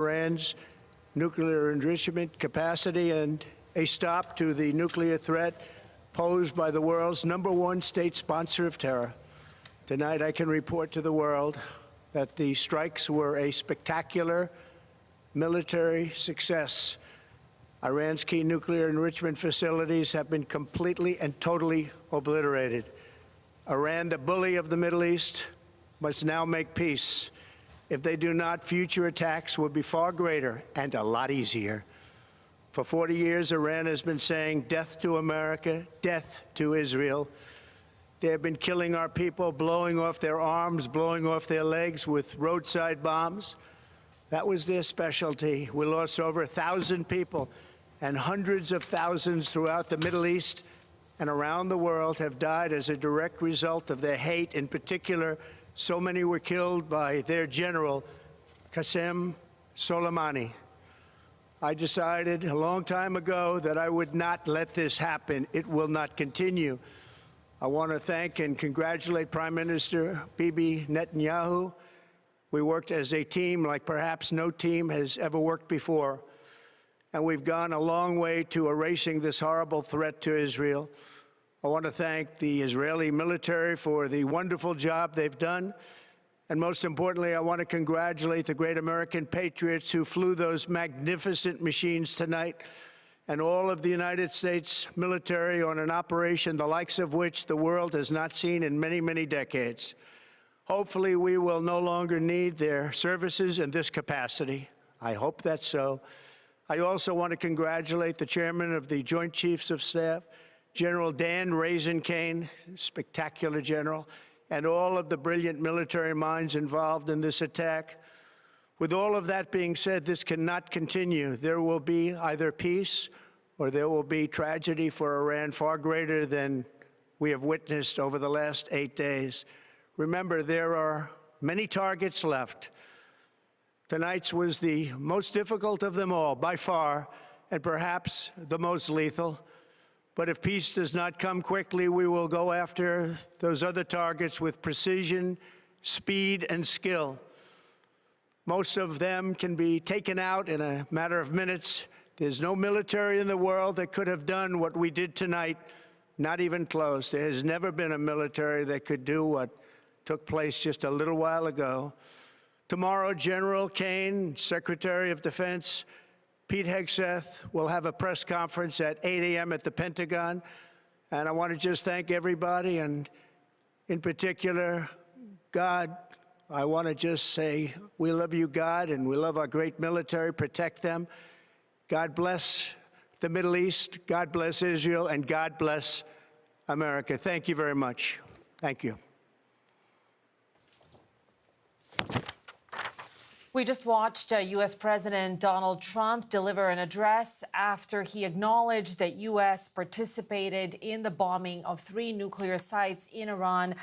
Iran's nuclear enrichment capacity and a stop to the nuclear threat posed by the world's #1 state sponsor of terror. Tonight, I can report to the world that the strikes were a spectacular military success. Iran's key nuclear enrichment facilities have been completely and totally obliterated. Iran, the bully of the Middle East, must now make peace. If they do not, future attacks will be far greater and a lot easier. For 40 years, Iran has been saying death to America, death to Israel. They have been killing our people, blowing off their arms, blowing off their legs with roadside bombs. That was their specialty. We lost over 1,000 people, and hundreds of thousands throughout the Middle East and around the world have died as a direct result of their hate. In particular, so many were killed by their general, Qasem Soleimani. I decided a long time ago that I would not let this happen. It will not continue. I want to thank and congratulate Prime Minister Bibi Netanyahu. We worked as a team like perhaps no team has ever worked before. And we've gone a long way to erasing this horrible threat to Israel. I want to thank the Israeli military for the wonderful job they've done. And most importantly, I want to congratulate the great American patriots who flew those magnificent machines tonight, and all of the United States military on an operation the likes of which the world has not seen in many, many decades. Hopefully, we will no longer need their services in this capacity. I hope that's so. I also want to congratulate the chairman of the Joint Chiefs of Staff, General Dan Raisin-Kane, spectacular general, and all of the brilliant military minds involved in this attack. With all of that being said, this cannot continue. There will be either peace or there will be tragedy for Iran far greater than we have witnessed over the last 8 days. Remember, there are many targets left. Tonight's was the most difficult of them all, by far, and perhaps the most lethal. But if peace does not come quickly, we will go after those other targets with precision, speed, and skill. Most of them can be taken out in a matter of minutes. There's no military in the world that could have done what we did tonight, not even close. There has never been a military that could do what took place just a little while ago. Tomorrow, General Kane, Secretary of Defense, Pete Hegseth will have a press conference at 8 a.m. at the Pentagon. And I want to just thank everybody, and in particular, God. I want to just say, we love you, God, and we love our great military. Protect them. God bless the Middle East. God bless Israel, and God bless America. Thank you very much. Thank you. We just watched U.S. President Donald Trump deliver an address after he acknowledged that U.S. participated in the bombing of 3 nuclear sites in Iran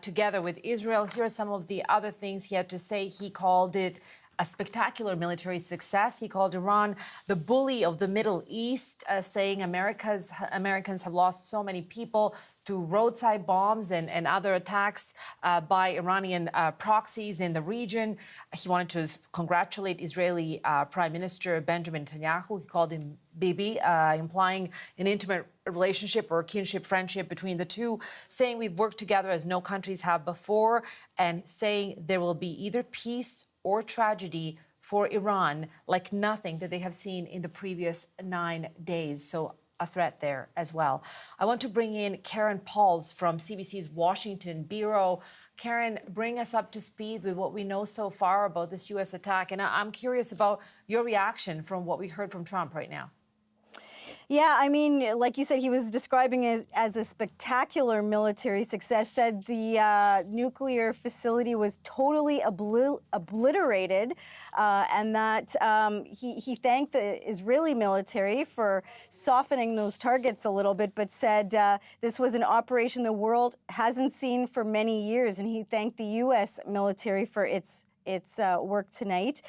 together with Israel. Here are some of the other things he had to say. He called it a spectacular military success. He called Iran the bully of the Middle East, saying Americans have lost so many people to roadside bombs and other attacks by Iranian proxies in the region. He wanted to congratulate Israeli Prime Minister Benjamin Netanyahu. He called him Bibi, implying an intimate relationship or kinship friendship between the two, saying we've worked together as no countries have before, and saying there will be either peace or tragedy for Iran like nothing that they have seen in the previous 9 days. So a threat there as well. I want to bring in Karen Pauls from CBC's Washington Bureau. Karen, bring us up to speed with what we know so far about this U.S. attack. And I'm curious about your reaction from what we heard from Trump right now. Yeah, I mean, like you said, he was describing it as a spectacular military success, said the nuclear facility was totally obliterated, and that he thanked the Israeli military for softening those targets a little bit, but said this was an operation the world hasn't seen for many years, and he thanked the U.S. military for its its work tonight.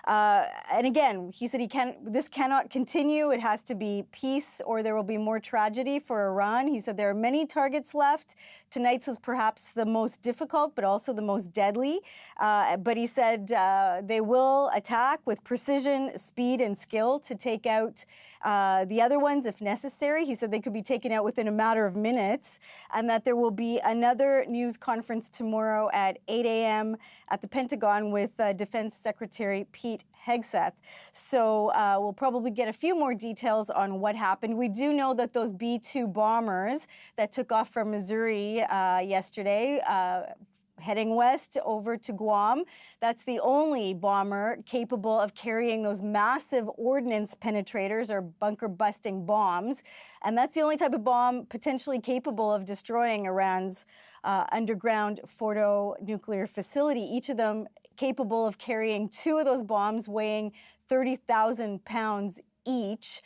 And again, he said this cannot continue. It has to be peace or there will be more tragedy for Iran. He said there are many targets left. Tonight's was perhaps the most difficult, but also the most deadly. But he said they will attack with precision, speed, and skill to take out the other ones if necessary. He said they could be taken out within a matter of minutes, and that there will be another news conference tomorrow at 8 a.m. at the Pentagon with Defense Secretary Pete Hegseth. So we'll probably get a few more details on what happened. We do know that those B-2 bombers that took off from Missouri yesterday, heading west over to Guam. That's the only bomber capable of carrying those massive ordnance penetrators or bunker-busting bombs. And that's the only type of bomb potentially capable of destroying Iran's underground Fordo nuclear facility, each of them capable of carrying 2 of those bombs weighing 30,000 pounds each.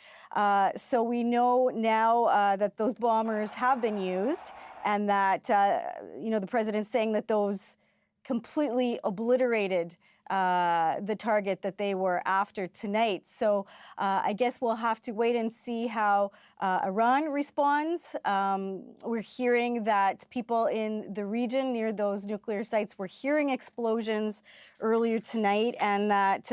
So we know now that those bombers have been used, and that, the president's saying that those completely obliterated the target that they were after tonight. So I guess we'll have to wait and see how Iran responds. We're hearing that people in the region near those nuclear sites were hearing explosions earlier tonight, and that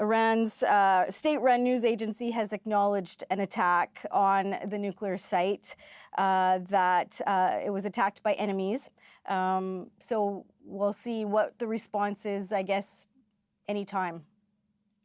Iran's state-run news agency has acknowledged an attack on the nuclear site, that it was attacked by enemies. So we'll see what the response is, I guess, anytime.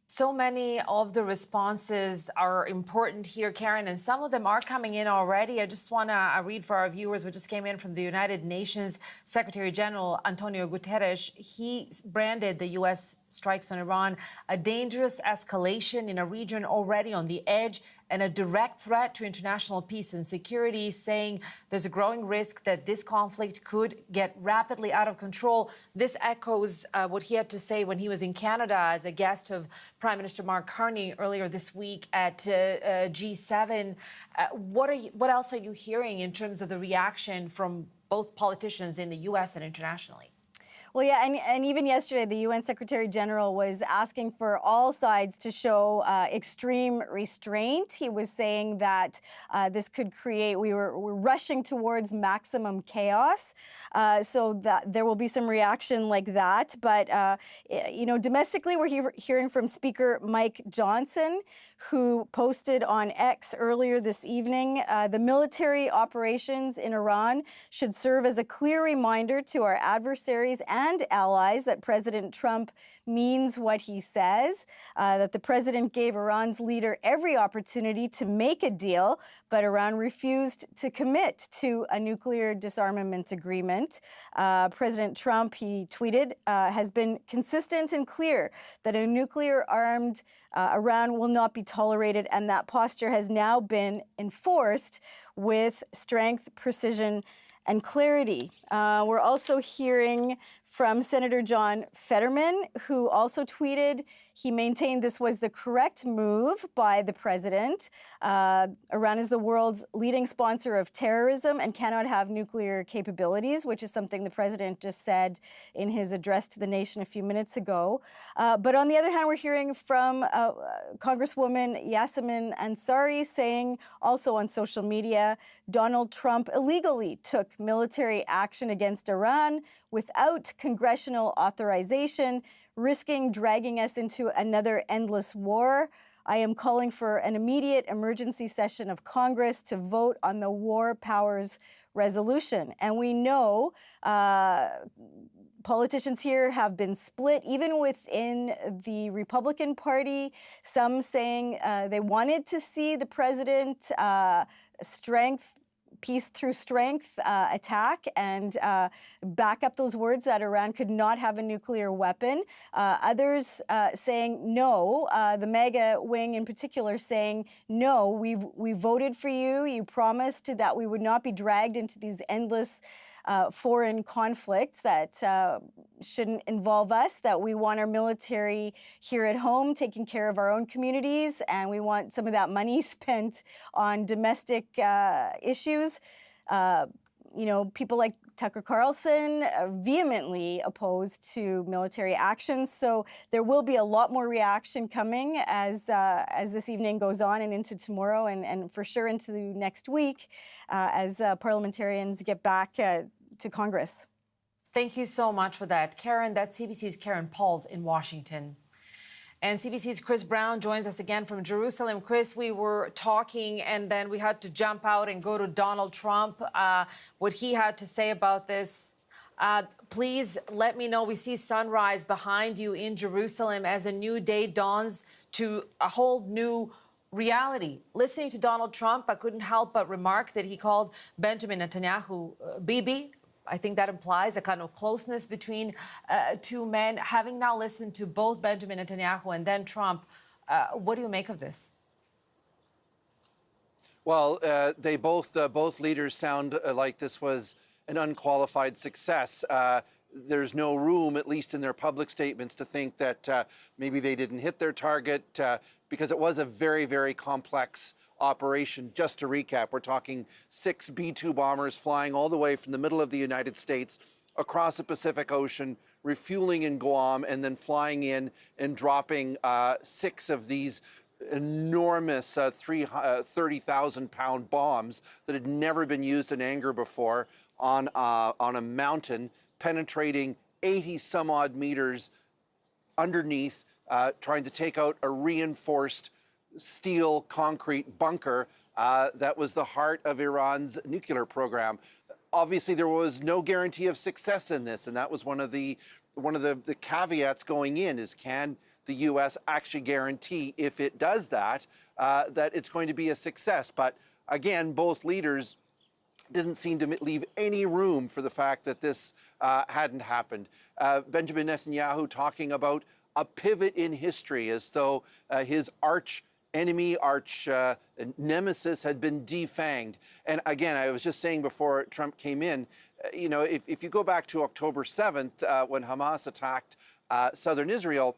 So many of the responses are important here, Karen, and some of them are coming in already. I just want to read for our viewers what just came in from the United Nations Secretary General Antonio Guterres. He branded the U.S. strikes on Iran a dangerous escalation in a region already on the edge and a direct threat to international peace and security, saying there's a growing risk that this conflict could get rapidly out of control. This echoes what he had to say when he was in Canada as a guest of Prime Minister Mark Carney earlier this week at G7. What else are you hearing in terms of the reaction from both politicians in the U.S. and internationally? Well, yeah, and even yesterday, the UN Secretary General was asking for all sides to show extreme restraint. He was saying that this could create, we're rushing towards maximum chaos, so that there will be some reaction like that. But, domestically, we're hearing from Speaker Mike Johnson, who posted on X earlier this evening, the military operations in Iran should serve as a clear reminder to our adversaries and allies that President Trump means what he says, that the president gave Iran's leader every opportunity to make a deal, but Iran refused to commit to a nuclear disarmament agreement. President Trump, he tweeted, has been consistent and clear that a nuclear-armed Iran will not be tolerated, and that posture has now been enforced with strength, precision, and clarity. We're also hearing from Senator John Fetterman, who also tweeted he maintained this was the correct move by the president. Iran is the world's leading sponsor of terrorism and cannot have nuclear capabilities, which is something the president just said in his address to the nation a few minutes ago. But on the other hand, we're hearing from Congresswoman Yasemin Ansari saying also on social media, Donald Trump illegally took military action against Iran without congressional authorization, risking dragging us into another endless war. I am calling for an immediate emergency session of Congress to vote on the War Powers Resolution. And we know politicians here have been split, even within the Republican Party, some saying they wanted to see the president peace through strength attack and back up those words that Iran could not have a nuclear weapon. Others saying no, the MAGA wing in particular saying no, we voted for you. You promised that we would not be dragged into these endless foreign conflicts that shouldn't involve us, that we want our military here at home taking care of our own communities, and we want some of that money spent on domestic issues. People like Tucker Carlson vehemently opposed to military action. So there will be a lot more reaction coming as this evening goes on and into tomorrow and for sure into next week as parliamentarians get back to Congress. Thank you so much for that. Karen, that's CBC's Karen Pauls in Washington. And CBC's Chris Brown joins us again from Jerusalem. Chris, we were talking and then we had to jump out and go to Donald Trump, what he had to say about this. Please let me know. We see sunrise behind you in Jerusalem as a new day dawns to a whole new reality. Listening to Donald Trump, I couldn't help but remark that he called Benjamin Netanyahu Bibi. I think that implies a kind of closeness between two men. Having now listened to both Benjamin Netanyahu and then Trump, what do you make of this? Well, they both leaders sound like this was an unqualified success. There's no room, at least in their public statements, to think that maybe they didn't hit their target because it was a very, very complex operation. Just to recap, we're talking 6 B-2 bombers flying all the way from the middle of the United States across the Pacific Ocean, refueling in Guam, and then flying in and dropping 6 of these enormous 30,000-pound bombs that had never been used in anger before on a mountain, penetrating 80-some-odd meters underneath, trying to take out a reinforced steel concrete bunker that was the heart of Iran's nuclear program. Obviously, there was no guarantee of success in this, and that was one of the caveats going in: is can the U.S. actually guarantee, if it does that, that it's going to be a success? But again, both leaders didn't seem to leave any room for the fact that this hadn't happened. Benjamin Netanyahu talking about a pivot in history, as though his arch nemesis had been defanged. And again, I was just saying before Trump came in, you know, if you go back to October 7th, when Hamas attacked southern Israel,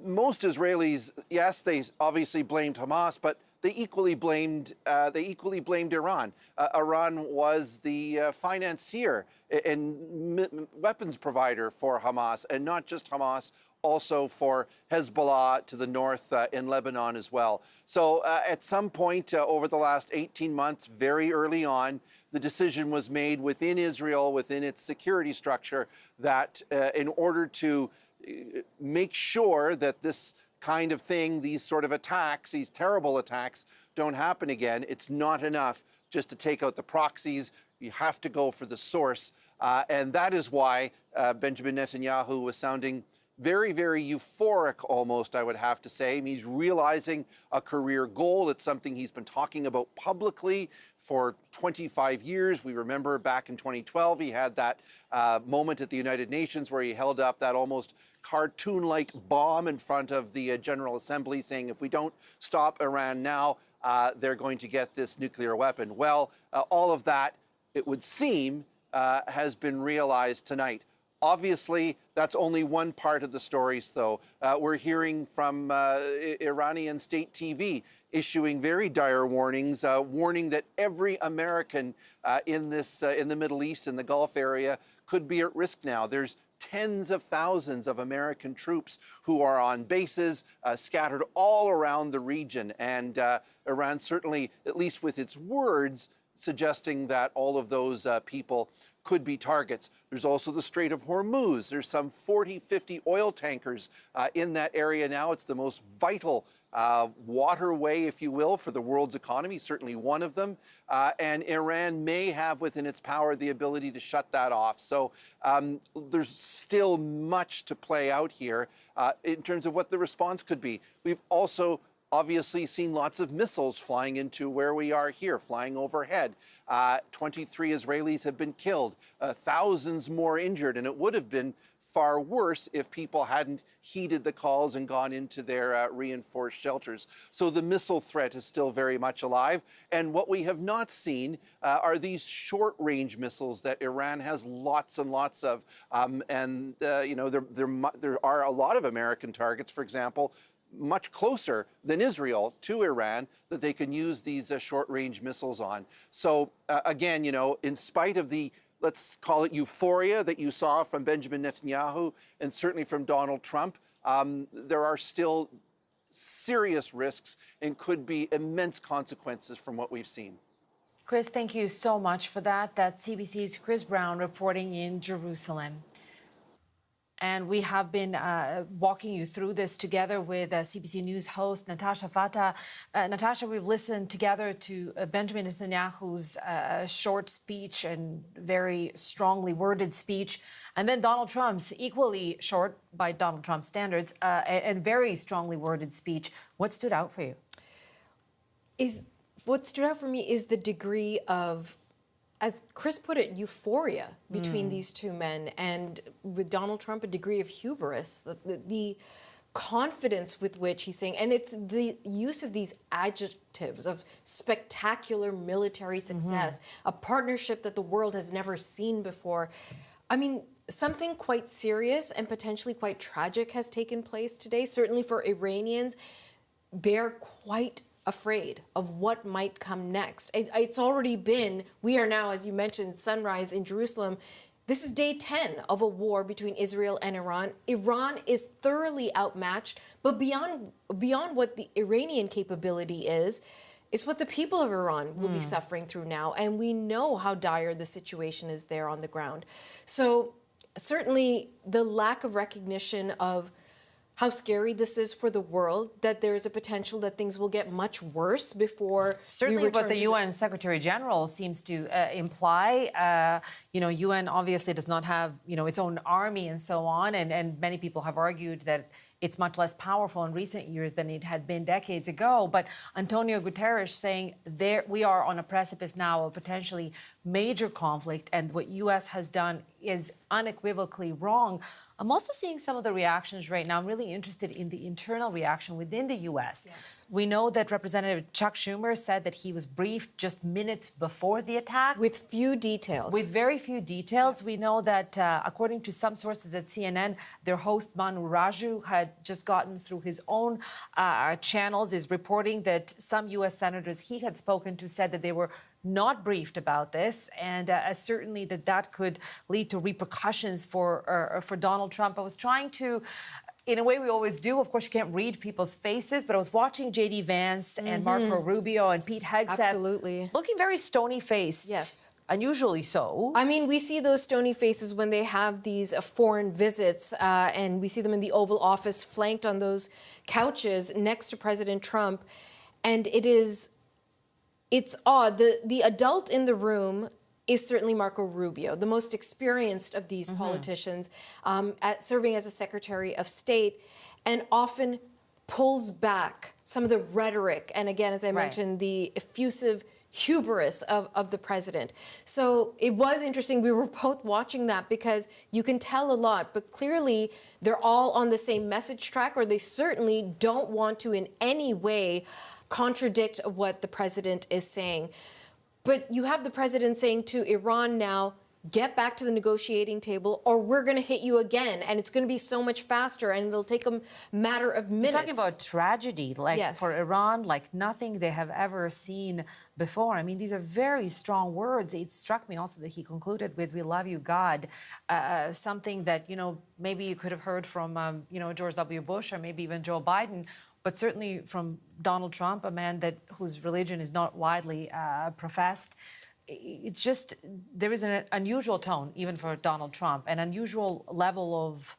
most Israelis, yes, they obviously blamed Hamas, but they equally blamed Iran. Iran was the financier and weapons provider for Hamas, and not just Hamas, also for Hezbollah to the north in Lebanon as well. So at some point over the last 18 months, very early on, the decision was made within Israel, within its security structure, that in order to make sure that this kind of thing, these sort of attacks, these terrible attacks, don't happen again, it's not enough just to take out the proxies. You have to go for the source. And that is why Benjamin Netanyahu was sounding very, very euphoric almost, I would have to say. He's realizing a career goal. It's something he's been talking about publicly for 25 years. We remember back in 2012, he had that moment at the United Nations where he held up that almost cartoon-like bomb in front of the General Assembly, saying if we don't stop Iran now, they're going to get this nuclear weapon. Well, all of that, it would seem, has been realized tonight. Obviously, that's only one part of the stories, though. We're hearing from Iranian state TV issuing very dire warnings, warning that every American in the Middle East, in the Gulf area, could be at risk now. There's tens of thousands of American troops who are on bases scattered all around the region. And Iran certainly, at least with its words, suggesting that all of those people could be targets. There's also the Strait of Hormuz. There's some 40, 50 oil tankers in that area now. It's the most vital waterway, if you will, for the world's economy, certainly one of them. And Iran may have within its power the ability to shut that off. So there's still much to play out here in terms of what the response could be. We've also obviously seen lots of missiles flying into where we are here, flying overhead. 23 Israelis have been killed, thousands more injured, and it would have been far worse if people hadn't heeded the calls and gone into their reinforced shelters. So the missile threat is still very much alive. And what we have not seen are these short-range missiles that Iran has lots and lots of. You know, there are a lot of American targets, for example, much closer than Israel to Iran that they can use these short-range missiles on. So again, in spite of the, let's call it euphoria that you saw from Benjamin Netanyahu and certainly from Donald Trump, there are still serious risks and could be immense consequences from what we've seen. Chris, thank you so much for that. That's CBC's Chris Brown reporting in Jerusalem. And we have been walking you through this together with CBC News host Natasha Fata. Natasha, we've listened together to Benjamin Netanyahu's short speech and very strongly worded speech, and then Donald Trump's equally short by Donald Trump standards and very strongly worded speech. What stood out for you? What stood out for me is the degree of, as Chris put it, euphoria between these two men, and with Donald Trump, a degree of hubris, the confidence with which he's saying, and it's the use of these adjectives of spectacular military success, a partnership that the world has never seen before. I mean, something quite serious and potentially quite tragic has taken place today. Certainly for Iranians, they're quite afraid of what might come next. It's already been, we are now, as you mentioned, sunrise in Jerusalem. This is day 10 of a war between Israel and Iran. Iran is thoroughly outmatched, but beyond what the Iranian capability is what the people of Iran will be suffering through now. And we know how dire the situation is there on the ground. So certainly the lack of recognition of how scary this is for the world, that there is a potential that things will get much worse before Certainly we return what the UN Secretary General seems to imply. UN obviously does not have, its own army and so on. And many people have argued that it's much less powerful in recent years than it had been decades ago. But Antonio Guterres saying we are on a precipice now of potentially major conflict, and what U.S. has done is unequivocally wrong. I'm also seeing some of the reactions right now. I'm really interested in the internal reaction within the U.S. Yes. We know that Representative Chuck Schumer said that he was briefed just minutes before the attack. with few details. With very few details. We know that, according to some sources at CNN, their host Manu Raju had just gotten through his own channels, is reporting that some U.S. senators he had spoken to said that they were not briefed about this, and certainly that could lead to repercussions for Donald Trump. I was trying to, in a way we always do, of course you can't read people's faces, but I was watching J.D. Vance and Marco Rubio and Pete Hegseth. Absolutely. Looking very stony-faced. Yes. Unusually so. I mean, we see those stony faces when they have these foreign visits, and we see them in the Oval Office, flanked on those couches next to President Trump, and it's odd. The adult in the room is certainly Marco Rubio, the most experienced of these politicians, at serving as a Secretary of State, and often pulls back some of the rhetoric and, again, as I mentioned, the effusive hubris of the president. So it was interesting. We were both watching that because you can tell a lot, but clearly they're all on the same message track, or they certainly don't want to in any way contradict what the president is saying. But you have the president saying to Iran now, get back to the negotiating table or we're going to hit you again. And it's going to be so much faster and it'll take a matter of minutes. He's talking about tragedy, for Iran, like nothing they have ever seen before. I mean, these are very strong words. It struck me also that he concluded with, "We love you, God," something that, maybe you could have heard from, George W. Bush or maybe even Joe Biden, but certainly from Donald Trump, a man whose religion is not widely professed. It's just, there is an unusual tone, even for Donald Trump, an unusual level of,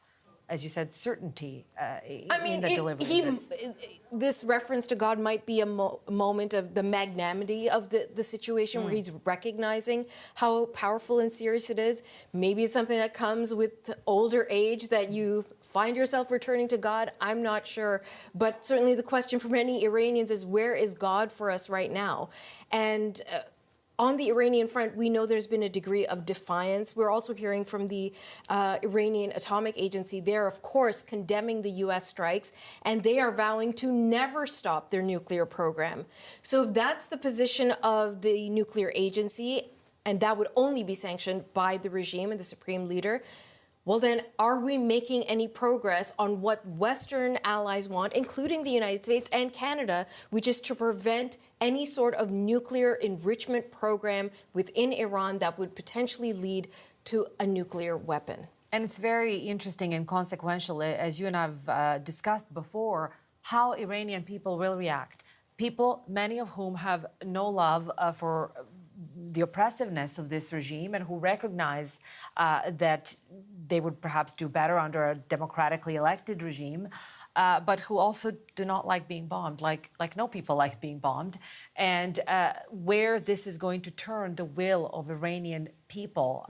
as you said, certainty in the delivery. This reference to God might be a moment of the magnanimity of the situation where he's recognizing how powerful and serious it is. Maybe it's something that comes with older age that you find yourself returning to God. I'm not sure. But certainly the question for many Iranians is, where is God for us right now? And on the Iranian front, we know there's been a degree of defiance. We're also hearing from the Iranian Atomic Agency. They're, of course, condemning the U.S. strikes, and they are vowing to never stop their nuclear program. So if that's the position of the nuclear agency, and that would only be sanctioned by the regime and the supreme leader, well, then are we making any progress on what Western allies want, including the United States and Canada, which is to prevent any sort of nuclear enrichment program within Iran that would potentially lead to a nuclear weapon? And it's very interesting and consequential, as you and I've discussed before, how Iranian people will react. People, many of whom have no love for the oppressiveness of this regime and who recognize that they would perhaps do better under a democratically elected regime, but who also do not like being bombed, like no people like being bombed. And where this is going to turn the will of Iranian people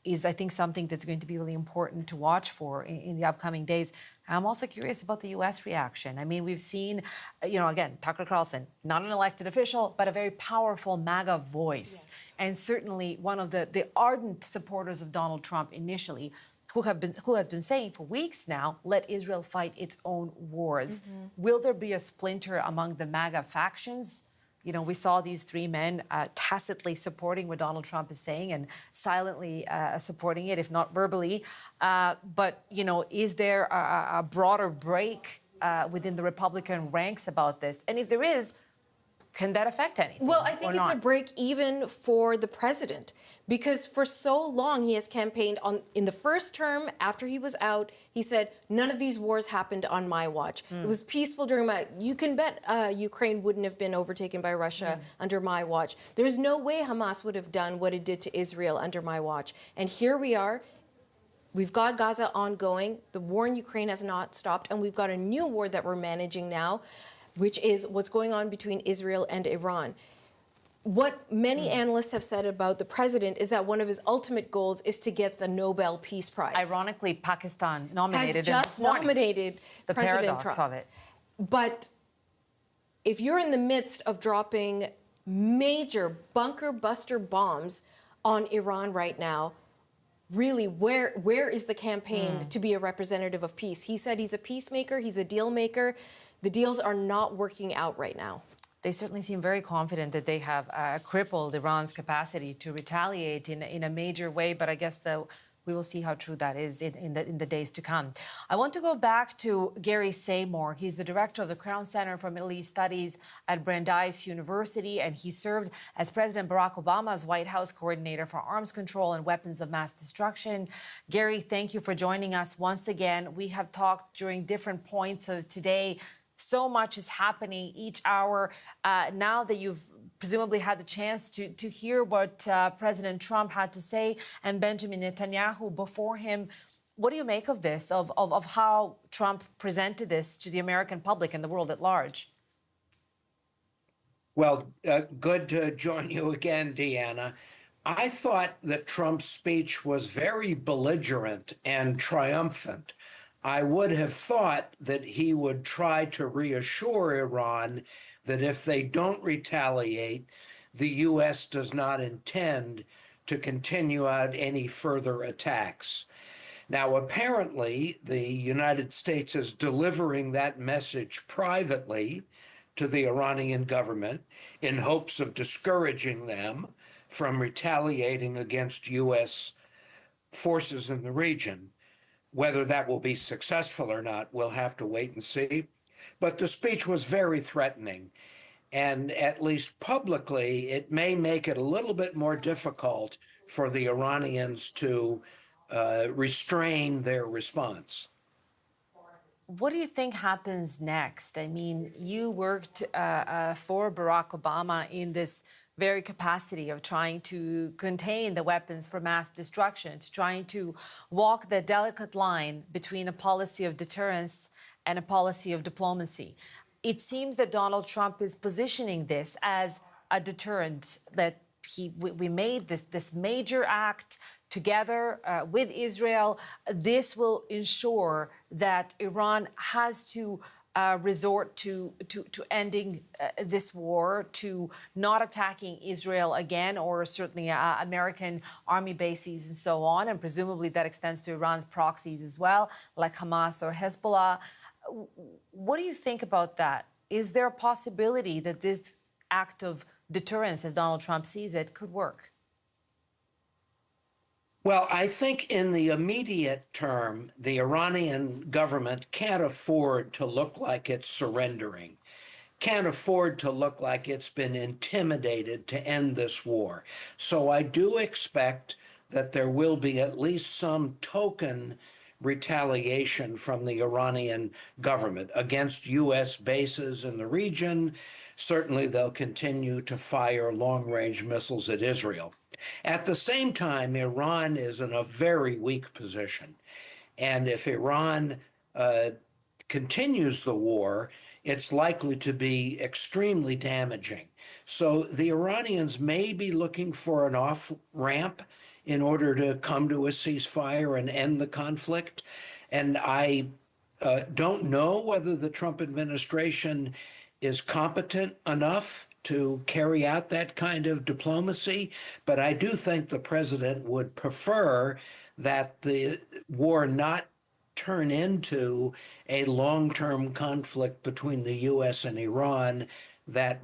is, I think, something that's going to be really important to watch for in the upcoming days. I'm also curious about the U.S. reaction. I mean, we've seen, again, Tucker Carlson, not an elected official, but a very powerful MAGA voice. Yes. And certainly one of the ardent supporters of Donald Trump initially, who has been saying for weeks now, let Israel fight its own wars. Will there be a splinter among the MAGA factions? We saw these three men tacitly supporting what Donald Trump is saying and silently supporting it, if not verbally. But, is there a broader break within the Republican ranks about this? And if there is, can that affect anything? Well, I think it's a break even for the president, because for so long he has campaigned in the first term after he was out. He said, none of these wars happened on my watch. It was peaceful during my, you can bet Ukraine wouldn't have been overtaken by Russia under my watch. There's no way Hamas would have done what it did to Israel under my watch. And here we are. We've got Gaza ongoing. The war in Ukraine has not stopped. And we've got a new war that we're managing now, which is what's going on between Israel and Iran. What many analysts have said about the president is that one of his ultimate goals is to get the Nobel Peace Prize. Ironically, Pakistan nominated has just nominated the President paradox Trump. of it. But if you're in the midst of dropping major bunker buster bombs on Iran right now, really, where is the campaign to be a representative of peace? He said he's a peacemaker, he's a deal maker. The deals are not working out right now. They certainly seem very confident that they have crippled Iran's capacity to retaliate in a major way, but I guess we will see how true that is in the days to come. I want to go back to Gary Samore. He's the director of the Crown Center for Middle East Studies at Brandeis University, and he served as President Barack Obama's White House coordinator for arms control and weapons of mass destruction. Gary, thank you for joining us once again. We have talked during different points of today. So much is happening each hour. Now that you've presumably had the chance to hear what President Trump had to say and Benjamin Netanyahu before him, what do you make of this, of how Trump presented this to the American public and the world at large? Well, good to join you again, Deanna. I thought that Trump's speech was very belligerent and triumphant. I would have thought that he would try to reassure Iran that if they don't retaliate, the U.S. does not intend to continue out any further attacks. Now, apparently, the United States is delivering that message privately to the Iranian government in hopes of discouraging them from retaliating against U.S. forces in the region. Whether that will be successful or not, we'll have to wait and see. But the speech was very threatening. And at least publicly, it may make it a little bit more difficult for the Iranians to restrain their response. What do you think happens next? I mean, you worked for Barack Obama in this very capacity of trying to contain the weapons for mass destruction, to trying to walk the delicate line between a policy of deterrence and a policy of diplomacy. It seems that Donald Trump is positioning this as a deterrent, that we made this major act together with Israel. This will ensure that Iran has to resort to ending this war, to not attacking Israel again, or certainly American army bases and so on. And presumably that extends to Iran's proxies as well, like Hamas or Hezbollah. What do you think about that? Is there a possibility that this act of deterrence, as Donald Trump sees it, could work? Well, I think in the immediate term, the Iranian government can't afford to look like it's surrendering, can't afford to look like it's been intimidated to end this war. So I do expect that there will be at least some token retaliation from the Iranian government against U.S. bases in the region. Certainly, they'll continue to fire long range missiles at Israel. At the same time, Iran is in a very weak position. And if Iran continues the war, it's likely to be extremely damaging. So the Iranians may be looking for an off ramp in order to come to a ceasefire and end the conflict. And I don't know whether the Trump administration is competent enough to carry out that kind of diplomacy, but I do think the president would prefer that the war not turn into a long-term conflict between the U.S. and Iran that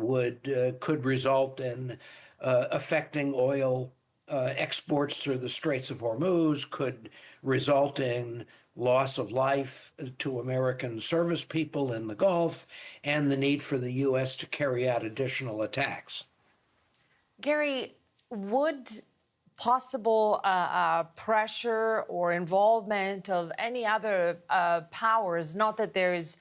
could result in affecting oil exports through the Straits of Hormuz, could result in loss of life to American service people in the Gulf, and the need for the U.S. to carry out additional attacks. Gary, would possible pressure or involvement of any other powers, not that there is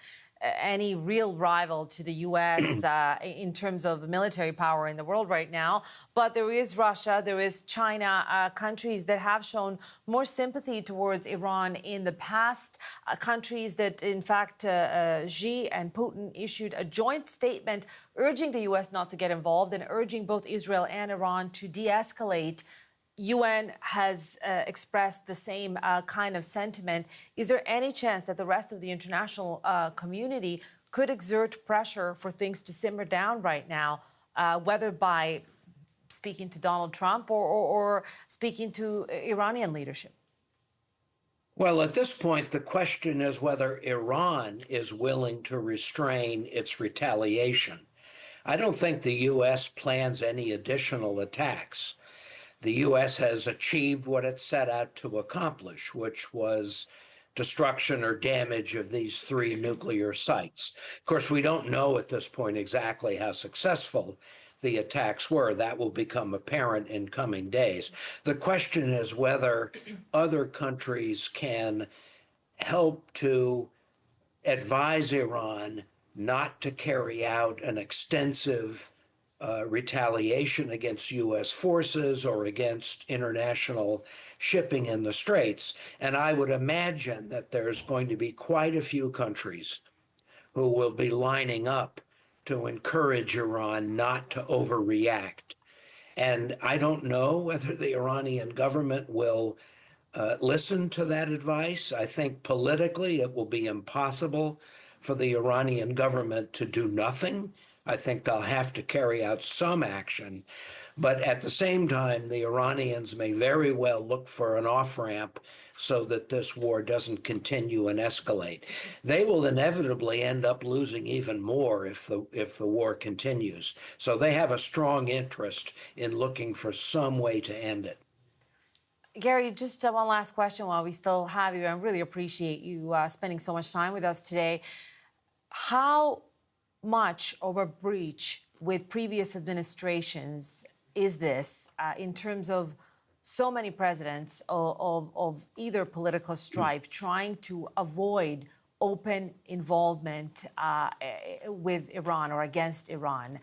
any real rival to the U.S. In terms of military power in the world right now, but there is Russia, there is China, countries that have shown more sympathy towards Iran in the past, countries that, in fact, Xi and Putin issued a joint statement urging the U.S. not to get involved and urging both Israel and Iran to de-escalate. UN has expressed the same kind of sentiment. Is there any chance that the rest of the international community could exert pressure for things to simmer down right now, whether by speaking to Donald Trump or speaking to Iranian leadership? Well, at this point, the question is whether Iran is willing to restrain its retaliation. I don't think the U.S. plans any additional attacks. The U.S. has achieved what it set out to accomplish, which was destruction or damage of these 3 nuclear sites. Of course, we don't know at this point exactly how successful the attacks were. That will become apparent in coming days. The question is whether other countries can help to advise Iran not to carry out an extensive retaliation against U.S. forces or against international shipping in the Straits. And I would imagine that there's going to be quite a few countries who will be lining up to encourage Iran not to overreact. And I don't know whether the Iranian government will listen to that advice. I think politically it will be impossible for the Iranian government to do nothing. I think they'll have to carry out some action. But at the same time, the Iranians may very well look for an off-ramp so that this war doesn't continue and escalate. They will inevitably end up losing even more if the war continues. So they have a strong interest in looking for some way to end it. Gary, just one last question while we still have you. I really appreciate you spending so much time with us today. How much of a breach with previous administrations is this in terms of so many presidents of either political stripe trying to avoid open involvement with Iran or against Iran?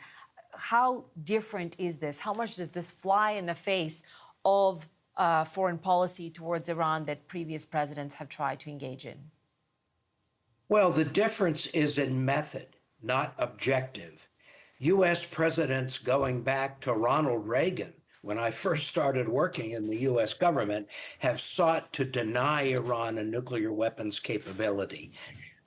How different is this? How much does this fly in the face of foreign policy towards Iran that previous presidents have tried to engage in? Well, the difference is in method, not objective. U.S. presidents going back to Ronald Reagan, when I first started working in the U.S. government, have sought to deny Iran a nuclear weapons capability.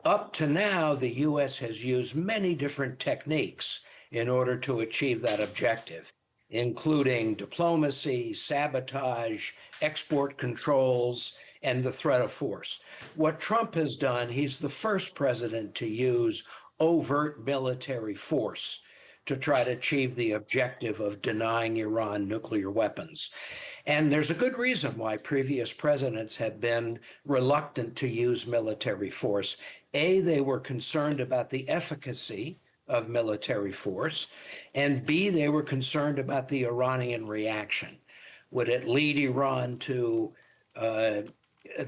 Up to now, the U.S. has used many different techniques in order to achieve that objective, including diplomacy, sabotage, export controls, and the threat of force. What Trump has done, he's the first president to use overt military force to try to achieve the objective of denying Iran nuclear weapons. And there's a good reason why previous presidents have been reluctant to use military force. A, they were concerned about the efficacy of military force, and B, they were concerned about the Iranian reaction. Would it lead Iran to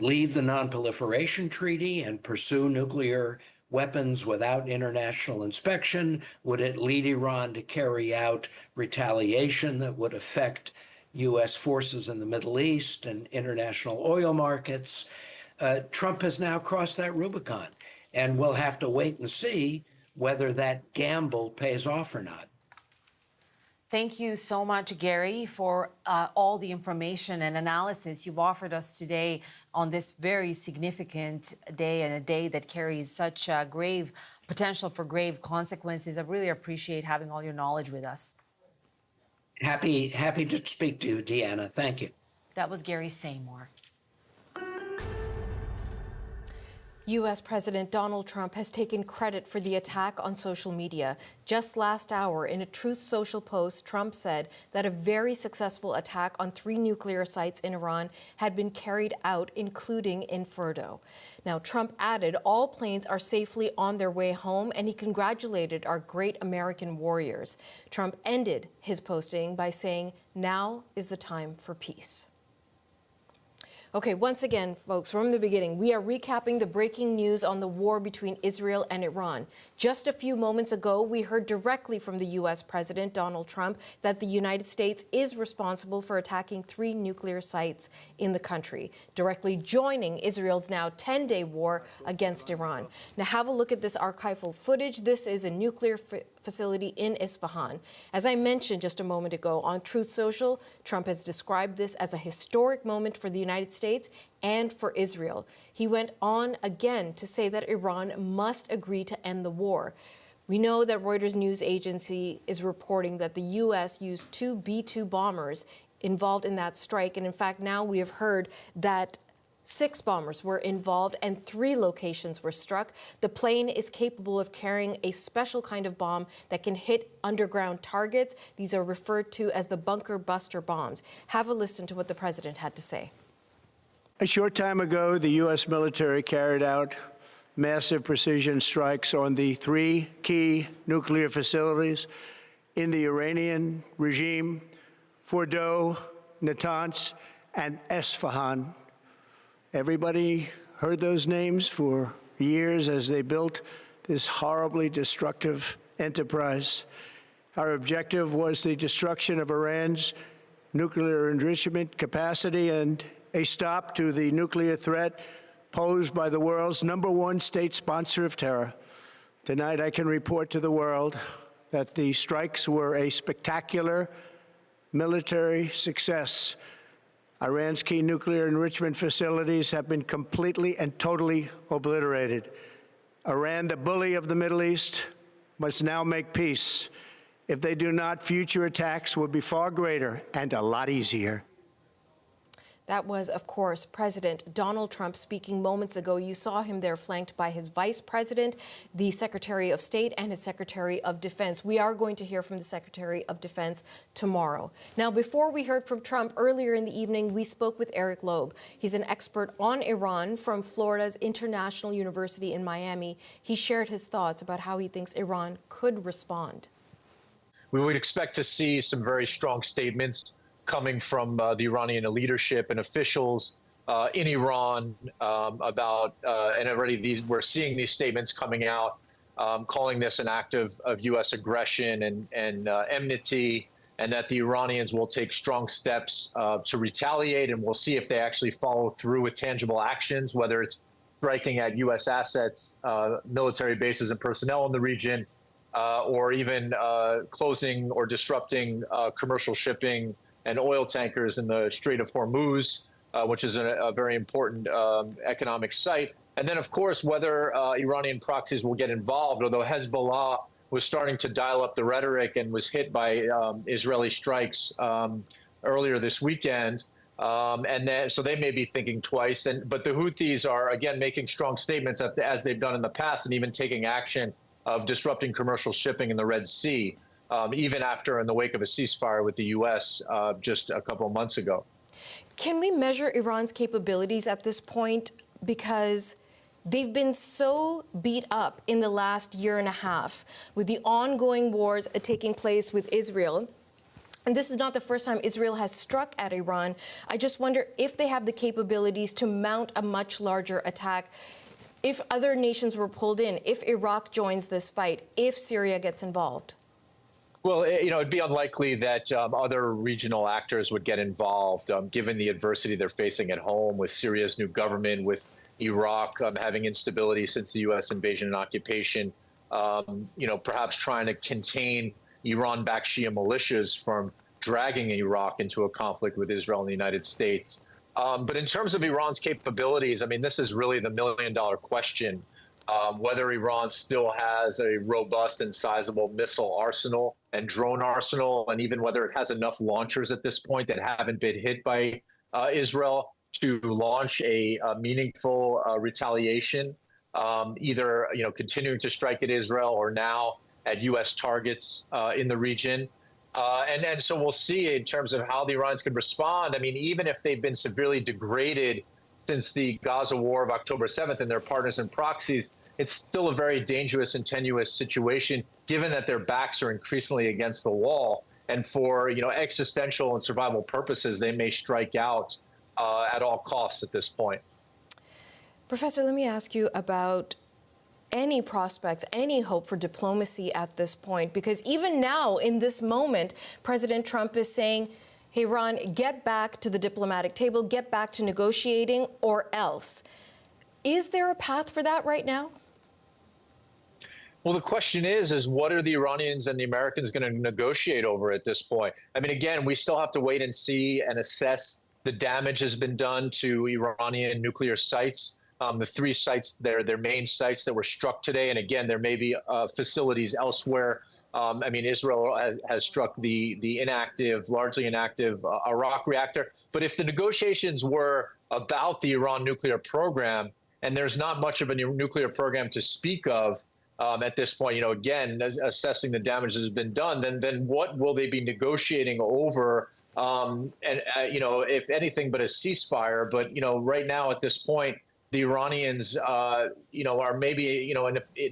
leave the Non-Proliferation Treaty and pursue nuclear weapons without international inspection? Would it lead Iran to carry out retaliation that would affect U.S. forces in the Middle East and international oil markets? Trump has now crossed that Rubicon, and we'll have to wait and see whether that gamble pays off or not. Thank you so much, Gary, for all the information and analysis you've offered us today on this very significant day, and a day that carries such grave potential for grave consequences. I really appreciate having all your knowledge with us. Happy to speak to you, Deanna. Thank you. That was Gary Samore. U.S. President Donald Trump has taken credit for the attack on social media. Just last hour, in a Truth Social post, Trump said that a very successful attack on 3 nuclear sites in Iran had been carried out, including in Fordo. Now, Trump added all planes are safely on their way home, and he congratulated our great American warriors. Trump ended his posting by saying, "Now is the time for peace." Okay, once again, folks, from the beginning, we are recapping the breaking news on the war between Israel and Iran. Just a few moments ago, we heard directly from the U.S. President Donald Trump that the United States is responsible for attacking 3 nuclear sites in the country, directly joining Israel's now 10-day war against Iran. Now, have a look at this archival footage. This is a nuclear facility in Isfahan. As I mentioned just a moment ago on Truth Social, Trump has described this as a historic moment for the United States and for Israel. He went on again to say that Iran must agree to end the war. We know that Reuters news agency is reporting that the U.S. used 2 B-2 bombers involved in that strike. And in fact, now we have heard that 6 bombers were involved and 3 locations were struck. The plane is capable of carrying a special kind of bomb that can hit underground targets. These are referred to as the bunker buster bombs. Have a listen to what the president had to say. A short time ago, the U.S. military carried out massive precision strikes on the 3 key nuclear facilities in the Iranian regime: Fordo, Natanz, and Isfahan. Everybody heard those names for years as they built this horribly destructive enterprise. Our objective was the destruction of Iran's nuclear enrichment capacity and a stop to the nuclear threat posed by the world's #1 state sponsor of terror. Tonight, I can report to the world that the strikes were a spectacular military success. Iran's key nuclear enrichment facilities have been completely and totally obliterated. Iran, the bully of the Middle East, must now make peace. If they do not, future attacks will be far greater and a lot easier. That was, of course, President Donald Trump speaking moments ago. You saw him there flanked by his vice president, the Secretary of State, and his Secretary of Defense. We are going to hear from the Secretary of Defense tomorrow. Now, before we heard from Trump earlier in the evening, we spoke with Eric Loeb. He's an expert on Iran from Florida's International University in Miami. He shared his thoughts about how he thinks Iran could respond. We would expect to see some very strong statements coming from the Iranian leadership and officials in Iran about, and already we're seeing these statements coming out, calling this an act of U.S. aggression and enmity, and that the Iranians will take strong steps to retaliate, and we'll see if they actually follow through with tangible actions, whether it's striking at U.S. assets, military bases and personnel in the region, or even closing or disrupting commercial shipping and oil tankers in the Strait of Hormuz, which is a very important economic site. And then, of course, whether Iranian proxies will get involved, although Hezbollah was starting to dial up the rhetoric and was hit by Israeli strikes earlier this weekend. So they may be thinking twice. But the Houthis are, again, making strong statements as they've done in the past, and even taking action of disrupting commercial shipping in the Red Sea. even after in the wake of a ceasefire with the U.S. Just a couple of months ago. Can we measure Iran's capabilities at this point? Because they've been so beat up in the last year and a half with the ongoing wars taking place with Israel. And this is not the first time Israel has struck at Iran. I just wonder if they have the capabilities to mount a much larger attack if other nations were pulled in, if Iraq joins this fight, if Syria gets involved. Well, it'd be unlikely that other regional actors would get involved, given the adversity they're facing at home with Syria's new government, with Iraq having instability since the U.S. invasion and occupation, perhaps trying to contain Iran-backed Shia militias from dragging Iraq into a conflict with Israel and the United States. But in terms of Iran's capabilities, I mean, this is really the million-dollar question, whether Iran still has a robust and sizable missile arsenal and drone arsenal, and even whether it has enough launchers at this point that haven't been hit by Israel to launch a meaningful retaliation, either continuing to strike at Israel or now at U.S. targets in the region. And so we'll see in terms of how the Iranians can respond. I mean, even if they've been severely degraded since the Gaza war of October 7th and their partners and proxies, it's still a very dangerous and tenuous situation, given that their backs are increasingly against the wall. And for existential and survival purposes, they may strike out at all costs at this point. Professor, let me ask you about any prospects, any hope for diplomacy at this point, because even now, in this moment, President Trump is saying, hey, Iran, get back to the diplomatic table, get back to negotiating, or else. Is there a path for that right now? Well, the question is what are the Iranians and the Americans going to negotiate over at this point? I mean, again, we still have to wait and see and assess the damage has been done to Iranian nuclear sites. The three sites, their main sites that were struck today. And again, there may be facilities elsewhere. I mean, Israel has struck the inactive, largely inactive Iraq reactor. But if the negotiations were about the Iran nuclear program, and there's not much of a nuclear program to speak of at this point, again, assessing the damage that has been done, then what will they be negotiating over? If anything but a ceasefire. But, right now at this point, the Iranians, are maybe,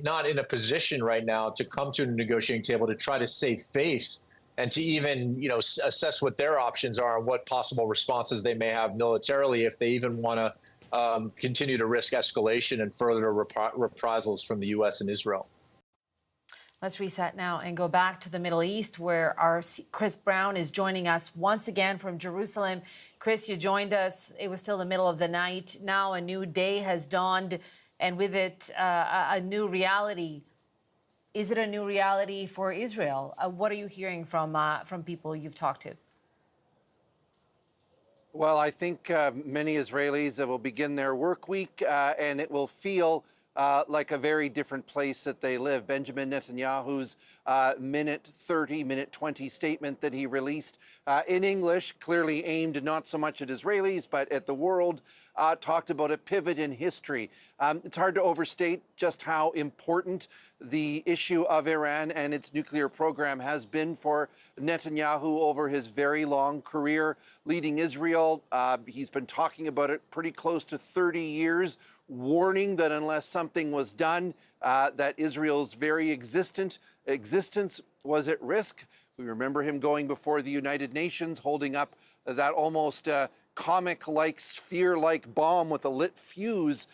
not in a position right now to come to a negotiating table to try to save face and to even, assess what their options are and what possible responses they may have militarily if they even want to continue to risk escalation and further reprisals from the U.S. and Israel. Let's reset now and go back to the Middle East, where our Chris Brown is joining us once again from Jerusalem. Chris, you joined us. It was still the middle of the night. Now a new day has dawned, and with it, a new reality. Is it a new reality for Israel? What are you hearing from people you've talked to? Well, I think many Israelis will begin their work week and it will feel like a very different place that they live. Benjamin Netanyahu's minute 20 statement that he released in English, clearly aimed not so much at Israelis, but at the world, talked about a pivot in history. It's hard to overstate just how important the issue of Iran and its nuclear program has been for Netanyahu over his very long career leading Israel. He's been talking about it pretty close to 30 years, warning that unless something was done, that Israel's very existence was at risk. We remember him going before the United Nations, holding up that almost comic-like, sphere-like bomb with a lit fuse,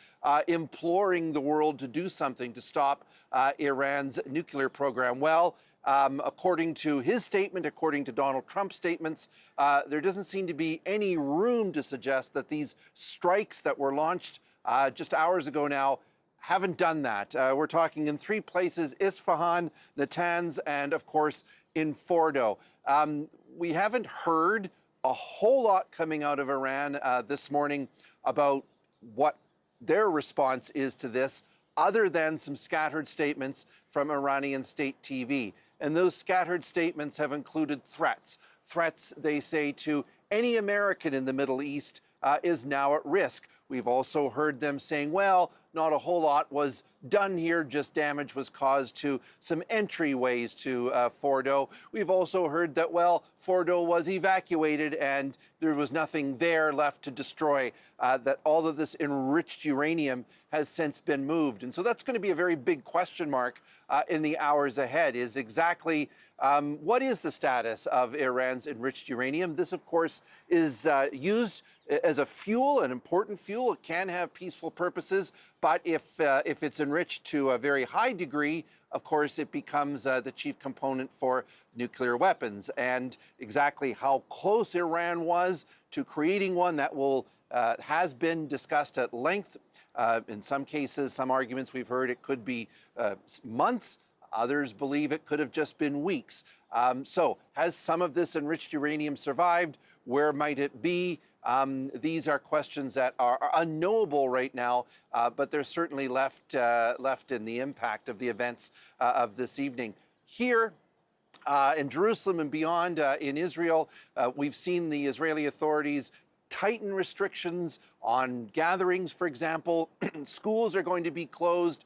imploring the world to do something to stop Iran's nuclear program. Well, according to his statement, according to Donald Trump's statements, there doesn't seem to be any room to suggest that these strikes that were launched just hours ago now haven't done that. We're talking in three places: Isfahan, Natanz, and of course in Fordo. We haven't heard a whole lot coming out of Iran this morning about what their response is to this, other than some scattered statements from Iranian state TV. And those scattered statements have included threats. Threats, they say, to any American in the Middle East is now at risk. We've also heard them saying, well, not a whole lot was done here, just damage was caused to some entryways to Fordo. We've also heard that, well, Fordo was evacuated and there was nothing there left to destroy, that all of this enriched uranium has since been moved. And so that's going to be a very big question mark in the hours ahead, is exactly what is the status of Iran's enriched uranium? This, of course, is used as a fuel, an important fuel. It can have peaceful purposes, but if it's enriched to a very high degree, of course, it becomes the chief component for nuclear weapons. And exactly how close Iran was to creating one, that has been discussed at length. In some cases, some arguments we've heard, it could be months. Others believe it could have just been weeks. So has some of this enriched uranium survived? Where might it be? These are questions that are unknowable right now, but they're certainly left in the impact of the events of this evening. Here in Jerusalem and beyond in Israel, we've seen the Israeli authorities tighten restrictions on gatherings, for example. Schools are going to be closed.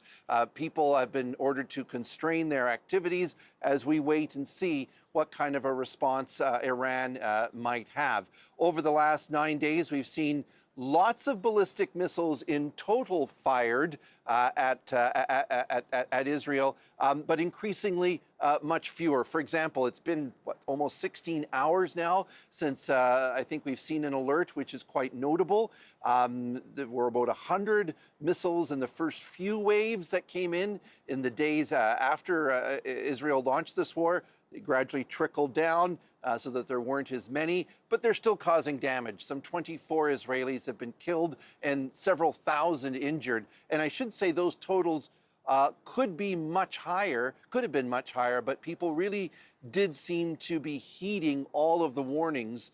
People have been ordered to constrain their activities as we wait and see what kind of a response Iran might have. Over the last 9 days, we've seen lots of ballistic missiles in total fired at Israel, but increasingly much fewer. For example, it's been almost 16 hours now since I think we've seen an alert, which is quite notable. There were about 100 missiles in the first few waves that came in the days after Israel launched this war. They gradually trickled down so that there weren't as many, but they're still causing damage. Some 24 Israelis have been killed and several thousand injured. And I should say those totals could have been much higher, but people really did seem to be heeding all of the warnings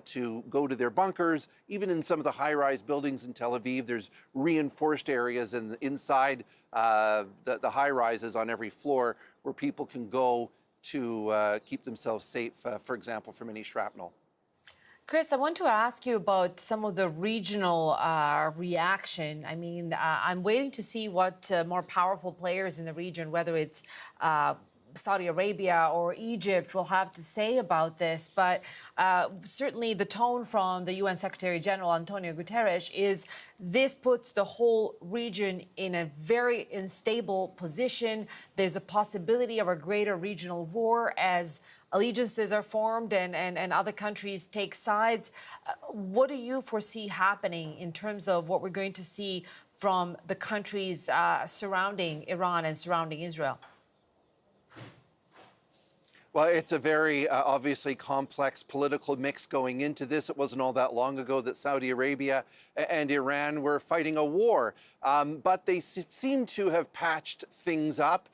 to go to their bunkers. Even in some of the high-rise buildings in Tel Aviv, there's reinforced areas inside the high-rises on every floor where people can go to keep themselves safe, for example, from any shrapnel. Chris, I want to ask you about some of the regional reaction. I mean, I'm waiting to see what more powerful players in the region, whether it's Saudi Arabia or Egypt, will have to say about this. But certainly the tone from the UN Secretary General Antonio Guterres is this puts the whole region in a very unstable position. There's a possibility of a greater regional war as allegiances are formed and other countries take sides. What do you foresee happening in terms of what we're going to see from the countries surrounding Iran and surrounding Israel? Well, it's a very obviously complex political mix going into this. It wasn't all that long ago that Saudi Arabia and Iran were fighting a war, but they seem to have patched things up.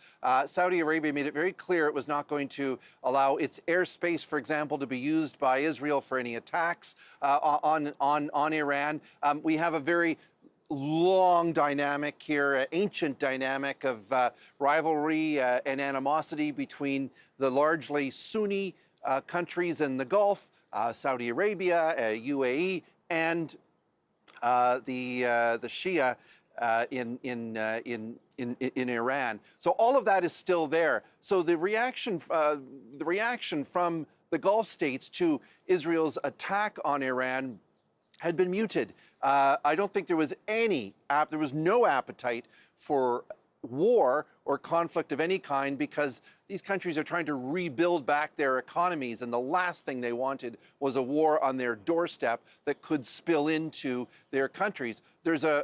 Saudi Arabia made it very clear it was not going to allow its airspace, for example, to be used by Israel for any attacks on Iran. We have a very long dynamic here, ancient dynamic of rivalry and animosity between the largely Sunni countries in the Gulf, Saudi Arabia, UAE, and the Shia in Iran. So all of that is still there. So the reaction from the Gulf states to Israel's attack on Iran had been muted. I don't think there was no appetite for war or conflict of any kind because these countries are trying to rebuild back their economies, and the last thing they wanted was a war on their doorstep that could spill into their countries. There's an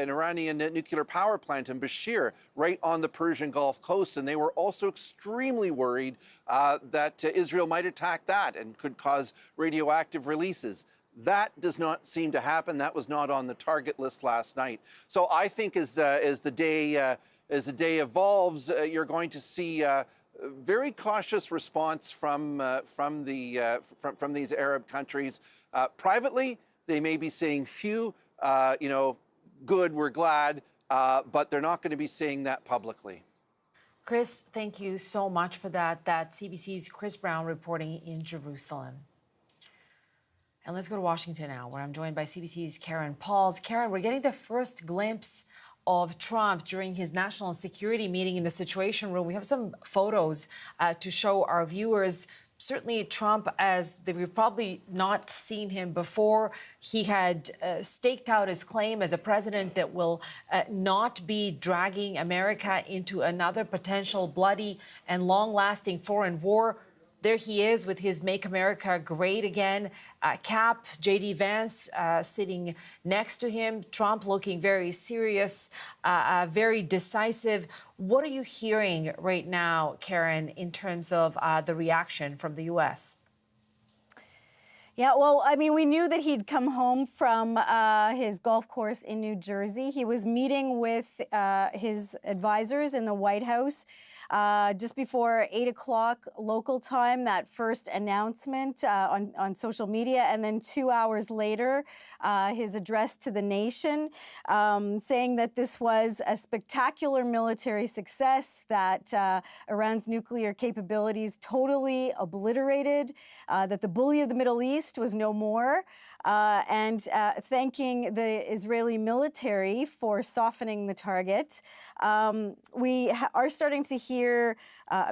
Iranian nuclear power plant in Bushehr right on the Persian Gulf coast, and they were also extremely worried that Israel might attack that and could cause radioactive releases. That does not seem to happen. That was not on the target list last night. So I think as the day evolves, you're going to see a very cautious response from these Arab countries. Privately, they may be saying few, good, we're glad, but they're not going to be saying that publicly. Chris, thank you so much for that. That's CBC's Chris Brown reporting in Jerusalem. And let's go to Washington now, where I'm joined by CBC's Karen Pauls. Karen, we're getting the first glimpse of Trump during his national security meeting in the Situation Room. We have some photos to show our viewers. Certainly Trump, as we've probably not seen him before, he had staked out his claim as a president that will not be dragging America into another potential bloody and long-lasting foreign war. There he is with his Make America Great Again cap, J.D. Vance sitting next to him, Trump looking very serious, very decisive. What are you hearing right now, Karen, in terms of the reaction from the U.S.? Yeah, well, I mean, we knew that he'd come home from his golf course in New Jersey. He was meeting with his advisors in the White House just before 8 o'clock local time, that first announcement on social media. And then 2 hours later, his address to the nation, saying that this was a spectacular military success, that Iran's nuclear capabilities totally obliterated, that the bully of the Middle East was no more, and thanking the Israeli military for softening the target. We are starting to hear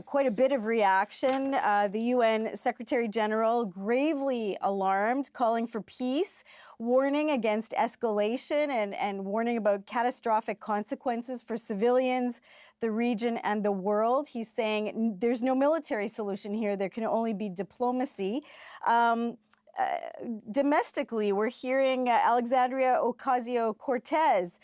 quite a bit of reaction. The UN Secretary General gravely alarmed, calling for peace, warning against escalation, and warning about catastrophic consequences for civilians, the region, and the world. He's saying there's no military solution here. There can only be diplomacy. Domestically, we're hearing Alexandria Ocasio-Cortez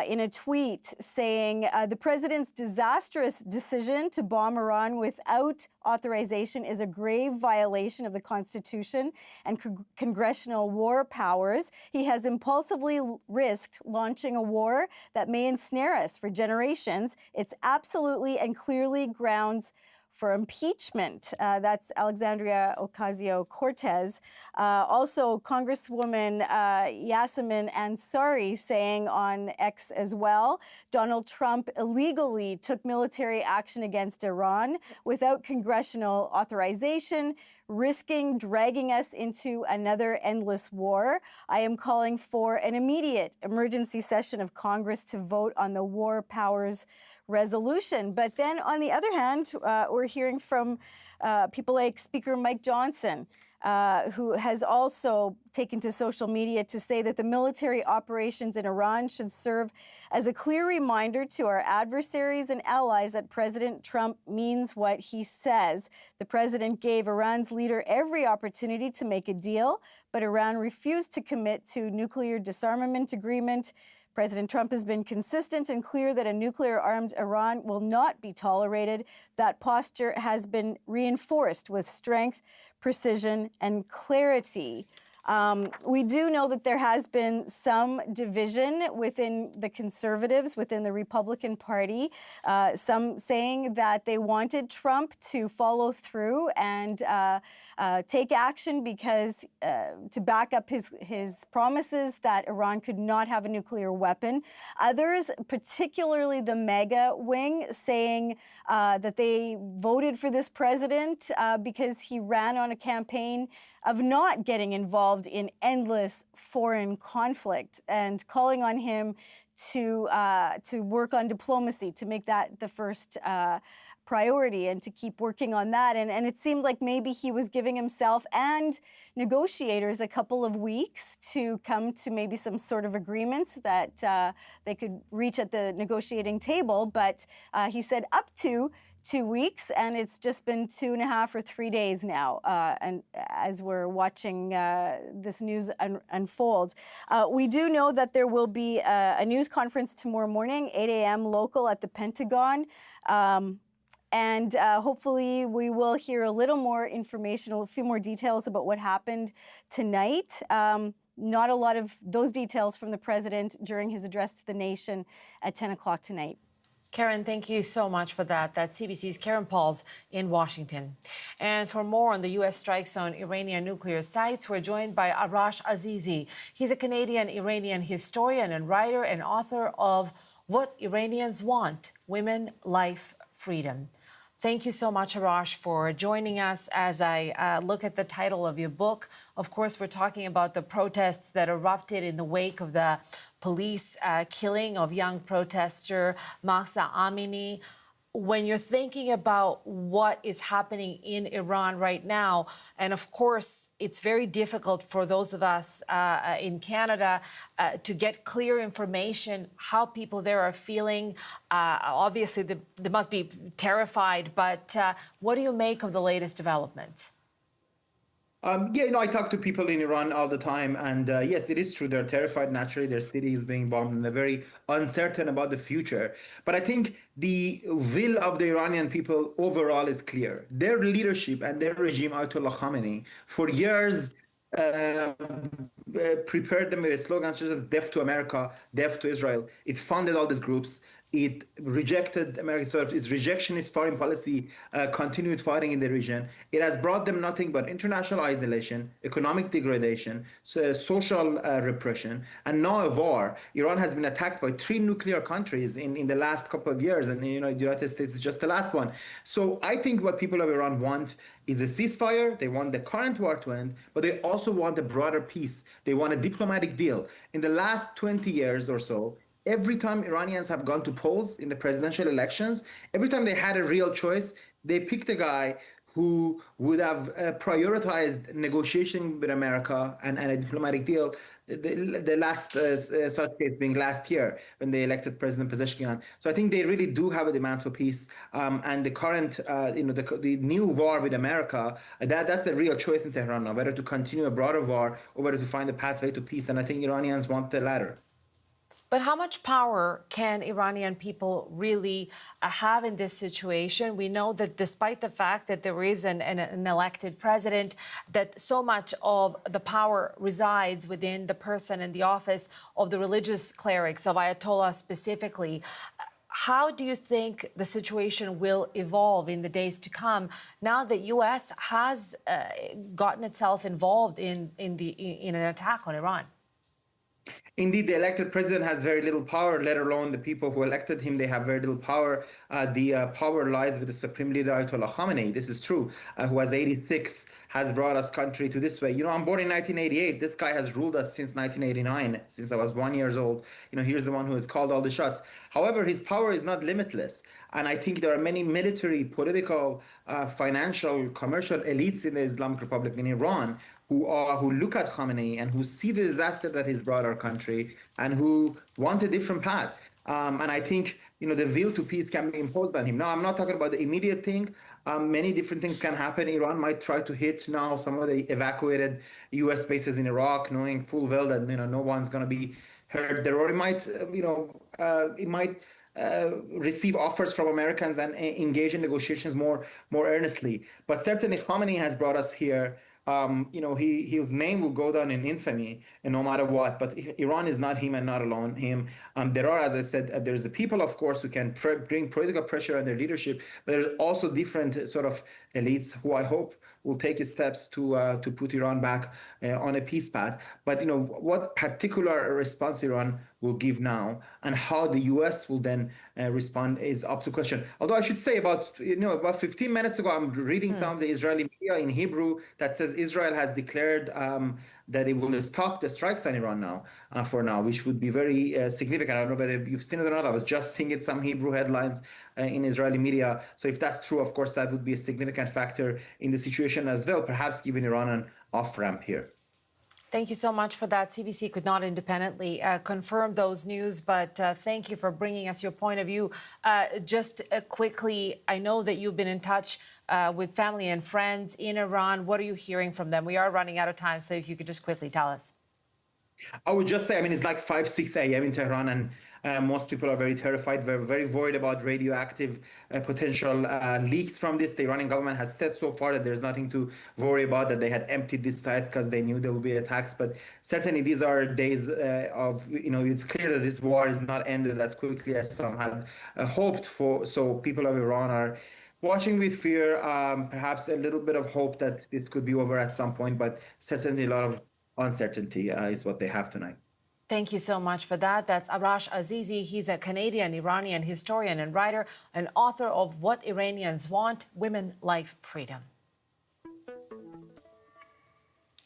in a tweet saying the president's disastrous decision to bomb Iran without authorization is a grave violation of the Constitution and congressional war powers. He has impulsively risked launching a war that may ensnare us for generations. It's absolutely and clearly grounds for impeachment. That's Alexandria Ocasio-Cortez. Also, Congresswoman Yasemin Ansari saying on X as well, Donald Trump illegally took military action against Iran without congressional authorization, risking dragging us into another endless war. I am calling for an immediate emergency session of Congress to vote on the war powers resolution. But then on the other hand, we're hearing from people like Speaker Mike Johnson, who has also taken to social media to say that the military operations in Iran should serve as a clear reminder to our adversaries and allies that President Trump means what he says. The president gave Iran's leader every opportunity to make a deal, but Iran refused to commit to nuclear disarmament agreement. President Trump has been consistent and clear that a nuclear-armed Iran will not be tolerated. That posture has been reinforced with strength, precision, and clarity. We do know that there has been some division within the conservatives, within the Republican Party, some saying that they wanted Trump to follow through and take action because to back up his promises that Iran could not have a nuclear weapon. Others, particularly the MAGA wing, saying that they voted for this president because he ran on a campaign of not getting involved in endless foreign conflict, and calling on him to work on diplomacy, to make that the first priority and to keep working on that. And it seemed like maybe he was giving himself and negotiators a couple of weeks to come to maybe some sort of agreements that they could reach at the negotiating table. But he said up to 2 weeks, and it's just been 2.5 or 3 days now. And as we're watching this news unfold, we do know that there will be a news conference tomorrow morning, 8 a.m. local at the Pentagon. And hopefully we will hear a little more information, a few more details about what happened tonight. Not a lot of those details from the president during his address to the nation at 10 o'clock tonight. Karen, thank you so much for that. That's CBC's Karen Pauls in Washington. And for more on the U.S. strikes on Iranian nuclear sites, we're joined by Arash Azizi. He's a Canadian-Iranian historian and writer and author of What Iranians Want: Women, Life, Freedom. Thank you so much, Arash, for joining us as I look at the title of your book. Of course, we're talking about the protests that erupted in the wake of the police killing of young protester Mahsa Amini. When you're thinking about what is happening in Iran right now, and of course, it's very difficult for those of us in Canada to get clear information how people there are feeling. Obviously, they must be terrified, but what do you make of the latest developments? I talk to people in Iran all the time, and yes, it is true. They're terrified. Naturally, their city is being bombed, and they're very uncertain about the future. But I think the will of the Iranian people overall is clear. Their leadership and their regime, Ayatollah Khamenei, for years prepared them with slogans such as "Death to America," "Death to Israel." It funded all these groups. It rejected American its rejectionist foreign policy, continued fighting in the region. It has brought them nothing but international isolation, economic degradation, social repression, and now a war. Iran has been attacked by 3 nuclear countries in the last couple of years, and the United States is just the last one. So I think what people of Iran want is a ceasefire. They want the current war to end, but they also want a broader peace. They want a diplomatic deal. In the last 20 years or so, every time Iranians have gone to polls in the presidential elections, every time they had a real choice, they picked a guy who would have prioritized negotiation with America and a diplomatic deal. The last such case being last year when they elected President Pezeshkian. So I think they really do have a demand for peace, and the current, the new war with America, that's the real choice in Tehran now: whether to continue a broader war or whether to find a pathway to peace. And I think Iranians want the latter. But how much power can Iranian people really have in this situation? We know that despite the fact that there is an elected president, that so much of the power resides within the person in the office of the religious clerics, of Ayatollah specifically. How do you think the situation will evolve in the days to come now that U.S. has gotten itself involved in an attack on Iran? Indeed, the elected president has very little power, let alone the people who elected him. They have very little power. The power lies with the supreme leader, Ayatollah Khamenei. This is true, who has 86, has brought us country to this way. I'm born in 1988. This guy has ruled us since 1989, since I was 1 year old. Here's the one who has called all the shots. However, his power is not limitless. And I think there are many military, political, financial, commercial elites in the Islamic Republic in Iran who look at Khamenei and who see the disaster that he's brought our country and who want a different path. And I think, the will to peace can be imposed on him. Now, I'm not talking about the immediate thing. Many different things can happen. Iran might try to hit now some of the evacuated U.S. bases in Iraq, knowing full well that, no one's going to be hurt there. Or it might receive offers from Americans and engage in negotiations more earnestly. But certainly Khamenei has brought us here. His name will go down in infamy, and no matter what. But Iran is not him and not alone him. There are, as I said, there's the people, of course, who can bring political pressure on their leadership. But there's also different sort of elites who I hope will take steps to put Iran back on a peace path. But what particular response Iran will give now and how the U.S. will then respond is up to question. Although I should say about 15 minutes ago, I'm reading some of the Israeli media in Hebrew that says Israel has declared that it will stop the strikes on Iran now, for now, which would be very significant. I don't know whether you've seen it or not. I was just seeing some Hebrew headlines in Israeli media. So if that's true, of course, that would be a significant factor in the situation as well, perhaps giving Iran an off-ramp here. Thank you so much for that. CBC could not independently confirm those news, but thank you for bringing us your point of view. Just quickly, I know that you've been in touch with family and friends in Iran. What are you hearing from them? We are running out of time, so if you could just quickly tell us. I would just say, it's like 5, 6 a.m. in Tehran, and most people are very terrified. We're very worried about radioactive potential leaks from this. The Iranian government has said so far that there's nothing to worry about, that they had emptied these sites because they knew there would be attacks. But certainly these are days of, it's clear that this war is not ended as quickly as some had hoped for. So people of Iran are watching with fear, perhaps a little bit of hope that this could be over at some point, but certainly a lot of uncertainty is what they have tonight. Thank you so much for that. That's Arash Azizi. He's a Canadian-Iranian historian and writer and author of What Iranians Want: Women, Life, Freedom.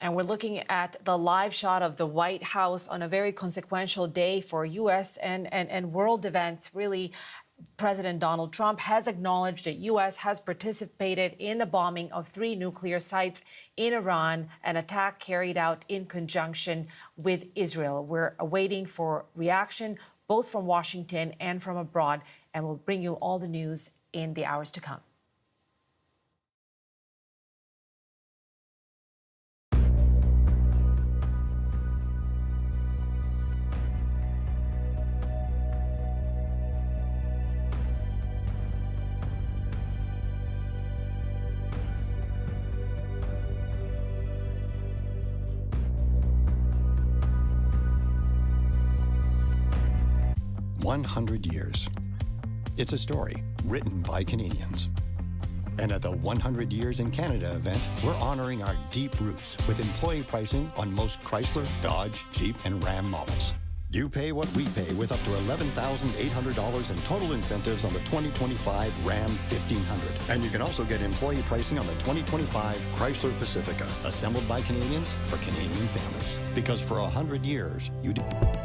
And we're looking at the live shot of the White House on a very consequential day for U.S. and world events. Really, President Donald Trump has acknowledged that U.S. has participated in the bombing of 3 nuclear sites in Iran, an attack carried out in conjunction with Israel. We're awaiting for reaction both from Washington and from abroad, and we'll bring you all the news in the hours to come. "100 years. It's a story written by Canadians. And at the 100 Years in Canada event, we're honoring our deep roots with employee pricing on most Chrysler, Dodge, Jeep, and Ram models. You pay what we pay with up to $11,800 in total incentives on the 2025 Ram 1500. And you can also get employee pricing on the 2025 Chrysler Pacifica, assembled by Canadians for Canadian families. Because for 100 years, you did.